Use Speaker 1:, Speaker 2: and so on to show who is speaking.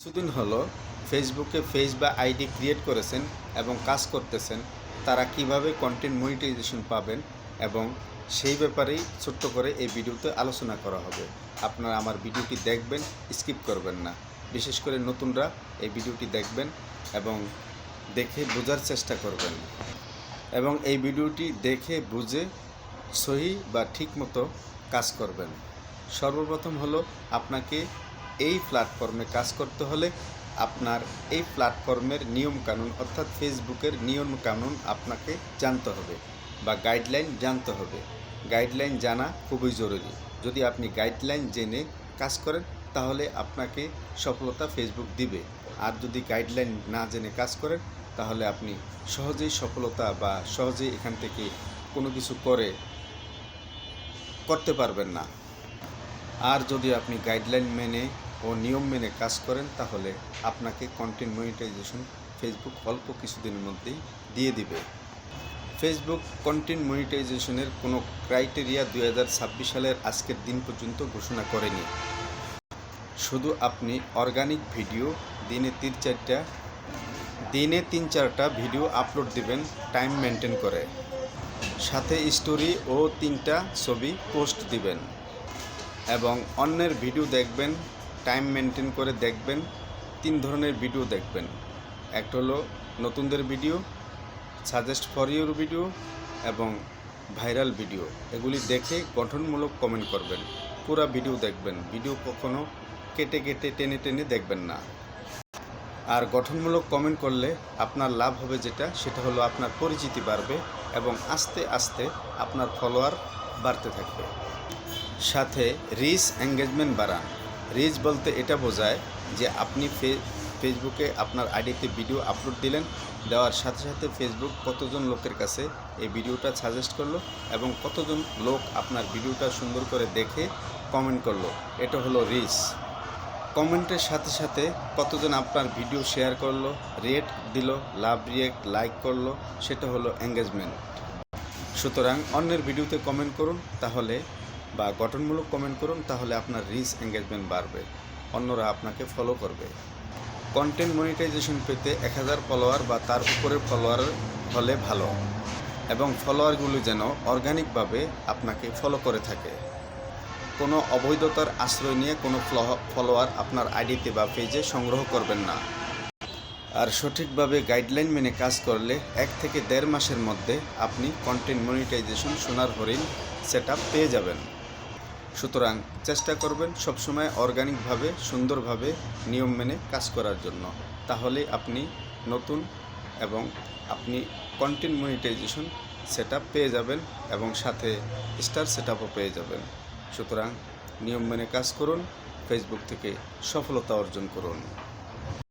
Speaker 1: কিছুদিন হলো ফেসবুকে পেজ বা আইডি ক্রিয়েট করেছেন এবং কাজ করতেছেন, তারা কিভাবে কন্টেন্ট মনিটাইজেশন পাবেন এবং সেই ব্যাপারেই ছোট্ট করে এই ভিডিওতে আলোচনা করা হবে। আপনারা আমার ভিডিওটি দেখবেন, স্কিপ করবেন না। বিশেষ করে নতুনরা এই ভিডিওটি দেখবেন এবং দেখে বোঝার চেষ্টা করবেন এবং এই ভিডিওটি দেখে বুঝে সহি বা ঠিকমতো কাজ করবেন। সর্বপ্রথম হলো আপনাকে এই প্ল্যাটফর্মে কাজ করতে হলে আপনার এই প্ল্যাটফর্মের নিয়মকানুন অর্থাৎ ফেসবুকের নিয়মকানুন আপনাকে জানতে হবে বা গাইডলাইন জানতে হবে। গাইডলাইন জানা খুবই জরুরি। যদি আপনি গাইডলাইন জেনে কাজ করেন তাহলে আপনাকে সফলতা ফেসবুক দিবে। আর যদি গাইডলাইন না জেনে কাজ করেন তাহলে আপনি সহজেই সফলতা বা সহজেই এখান থেকে কোনো কিছু করতে পারবেন না। আর যদি আপনি গাইডলাইন মেনে ও নিয়ম মেনে কাজ করেন তাহলে আপনাকে কন্টেন্ট মনিটাইজেশন ফেসবুক অল্প কিছুদিনের মধ্যেই দিয়ে দিবে। ফেসবুক কন্টেন্ট মনিটাইজেশনের কোনো ক্রাইটেরিয়া 2026 সালের আজকের দিন পর্যন্ত ঘোষণা করেনি। শুধু আপনি অর্গানিক ভিডিও দিনে 3-4টা ভিডিও আপলোড দিবেন টাইম মেনটেন করে, সাথে স্টোরি ও 3টা ছবি পোস্ট দিবেন এবং অন্যের ভিডিও দেখবেন, টাইম মেনটেন করে দেখবেন। 3 ধরনের ভিডিও দেখবেন। একটা হলো নতুনদের video, suggest for your video এবং ভাইরাল ভিডিও। এগুলি দেখে গঠনমূলক কমেন্ট করবেন। পুরো ভিডিও দেখবেন। ভিডিও কখনো কেটে টেনে দেখবেন না। আর গঠনমূলক কমেন্ট করলে আপনার লাভ হবে সেটা হলো আপনার পরিচিতি বাড়বে এবং আস্তে আস্তে আপনার ফলোয়ার বাড়তে থাকবে। সাথে রিচ এঙ্গেজমেন্ট বাড়ান। রিচ বলতে এটা বোঝায় যে আপনি ফেসবুকে আপনার আইডিতে ভিডিও আপলোড দিলেন, দেওয়ার সাথে সাথে ফেসবুক কতজন লোকের কাছে এই ভিডিওটা সাজেস্ট করলো এবং কতজন লোক আপনার ভিডিওটা সুন্দর করে দেখে কমেন্ট করলো, এটা হলো রিচ। কমেন্টের সাথে সাথে কতজন আপনার ভিডিও শেয়ার করলো, রেট দিল, লাভ রিয়েক্ট লাইক করলো, সেটা হলো এঙ্গেজমেন্ট। সুতরাং অন্যের ভিডিওতে কমেন্ট করুন তাহলে বা গঠনমূলক কমেন্ট করুন তাহলে আপনার রিচ এঙ্গেজমেন্ট বাড়বে, অন্যরা আপনাকে ফলো করবে। কন্টেন্ট মনিটাইজেশন পেতে 1000 ফলোয়ার বা তার উপরে ফলোয়ার হলে ভালো এবং ফলোয়ারগুলো যেন অর্গানিকভাবে আপনাকে ফলো করে থাকে। কোনো অবৈধতার আশ্রয় নিয়ে কোনো ফলোয়ার আপনার আইডিতে বা পেজে সংগ্রহ করবেন না। আর সঠিকভাবে গাইডলাইন মেনে কাজ করলে 1 থেকে 1.5 মাসের মধ্যে আপনি কন্টেন্ট মনিটাইজেশন সোনার হরিণ সেটআপ পেয়ে যাবেন। সুতরাং চেষ্টা করবেন সবসময় অর্গানিকভাবে সুন্দরভাবে নিয়ম মেনে কাজ করার জন্য। তাহলে আপনি নতুন এবং আপনি কন্টেন্ট মনিটাইজেশন সেটআপ পেয়ে যাবেন এবং সাথে স্টার সেটআপও পেয়ে যাবেন। সুতরাং নিয়ম মেনে কাজ করুন, ফেসবুক থেকে সফলতা অর্জন করুন।